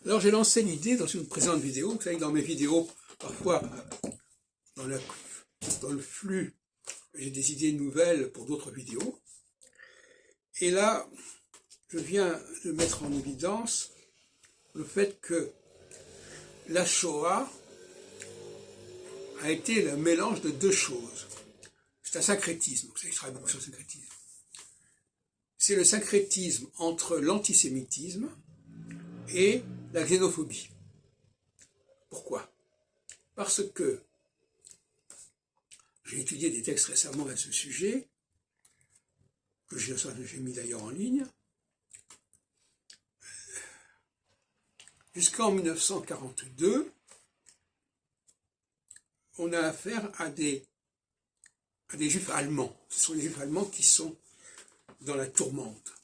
Alors j'ai lancé l'idée dans une présente vidéo. Vous savez que dans mes vidéos, parfois, dans, dans le flux, j'ai des idées nouvelles pour d'autres vidéos. Et là, je viens de mettre en évidence le fait que la Shoah a été le mélange de deux choses. C'est un syncrétisme, vous savez, je travaille beaucoup sur le syncrétisme. C'est le syncrétisme entre l'antisémitisme et la xénophobie. Pourquoi? Parce que j'ai étudié des textes récemment à ce sujet, que j'ai mis d'ailleurs en ligne. Jusqu'en 1942, on a affaire à des juifs allemands. Ce sont les juifs allemands qui sont dans la tourmente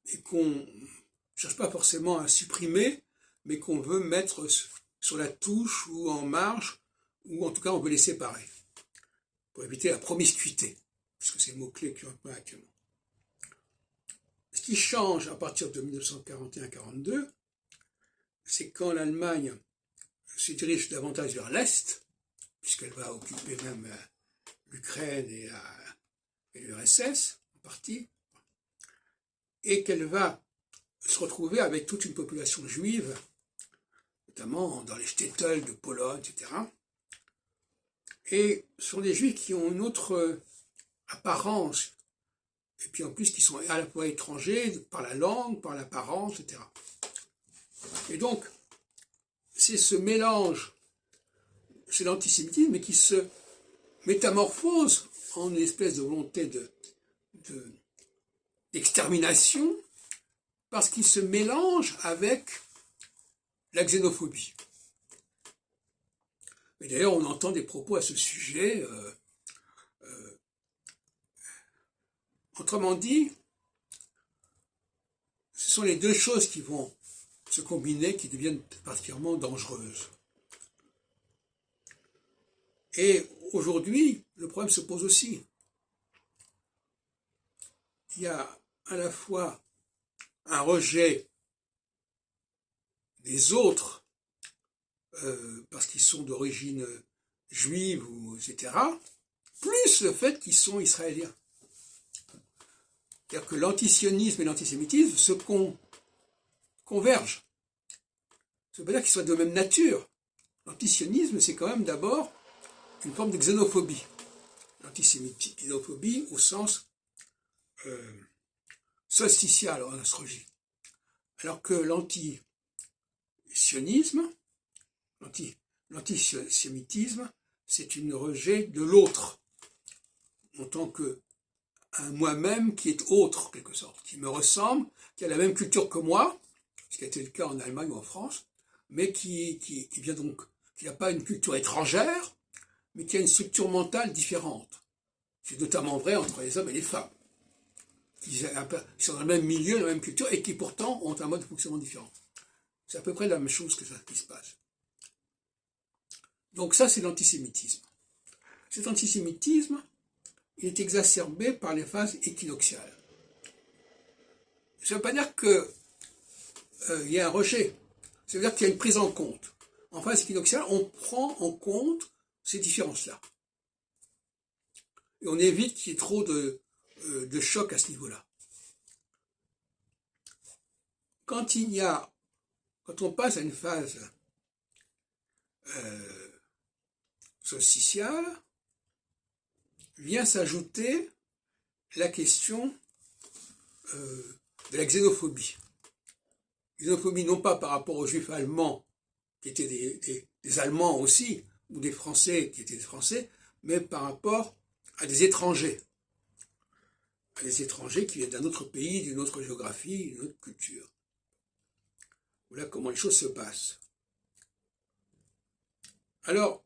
et qu'on ne cherche pas forcément à supprimer, mais qu'on veut mettre sur la touche ou en marge, ou en tout cas on veut les séparer, pour éviter la promiscuité, puisque c'est le mot-clé qui emploie actuellement. Ce qui change à partir de 1941-42, c'est quand l'Allemagne se dirige davantage vers l'Est, puisqu'elle va occuper même l'Ukraine et l'URSS en partie, et qu'elle va se retrouver avec toute une population juive, notamment dans les shtetls de Pologne, etc. Et ce sont des juifs qui ont une autre apparence, et puis en plus qui sont à la fois étrangers par la langue, par l'apparence, etc. Et donc, c'est ce mélange, c'est l'antisémitisme, mais qui se métamorphose en une espèce de volonté d'extermination, parce qu'il se mélange avec la xénophobie. Et d'ailleurs, on entend des propos à ce sujet. Autrement dit, ce sont les deux choses qui vont se combiner, qui deviennent particulièrement dangereuses. Et aujourd'hui, le problème se pose aussi. Il y a à la fois un rejet des autres, parce qu'ils sont d'origine juive, etc., plus le fait qu'ils sont israéliens. C'est-à-dire que l'antisionisme et l'antisémitisme se convergent. Ça veut pas dire qu'ils soient de même nature. L'antisionisme, c'est quand même d'abord une forme de xénophobie. L'antisémitisme, xénophobie au sens solsticial en astrologie. Alors que l'antisionisme, l'antisémitisme, c'est une rejet de l'autre, en tant que un moi-même qui est autre, en quelque sorte, qui me ressemble, qui a la même culture que moi, ce qui a été le cas en Allemagne ou en France, mais qui vient donc, qui n'a pas une culture étrangère, mais qui a une structure mentale différente. C'est notamment vrai entre les hommes et les femmes, qui sont dans le même milieu, dans la même culture, et qui pourtant ont un mode de fonctionnement différent. C'est à peu près la même chose que ça qui se passe. Donc ça, c'est l'antisémitisme. Cet antisémitisme, il est exacerbé par les phases équinoxiales. Ça ne veut pas dire qu'il y a un rejet, ça veut dire qu'il y a une prise en compte. En phase équinoxiale, on prend en compte ces différences-là. Et on évite qu'il y ait trop de choc à ce niveau-là. Quand on passe à une phase solsticiale, vient s'ajouter la question de la xénophobie. Xénophobie non pas par rapport aux juifs allemands, qui étaient des Allemands aussi, ou des Français qui étaient des Français, mais par rapport à des étrangers. À des étrangers qui viennent d'un autre pays, d'une autre géographie, d'une autre culture. Voilà comment les choses se passent. Alors,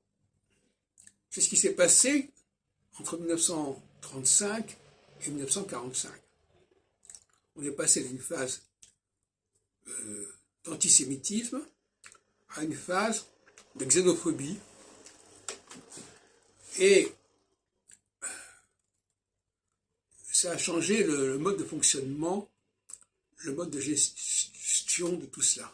c'est ce qui s'est passé entre 1935 et 1945. On est passé d'une phase d'antisémitisme à une phase de xénophobie. Et ça a changé le mode de fonctionnement, le mode de gestion de tout cela.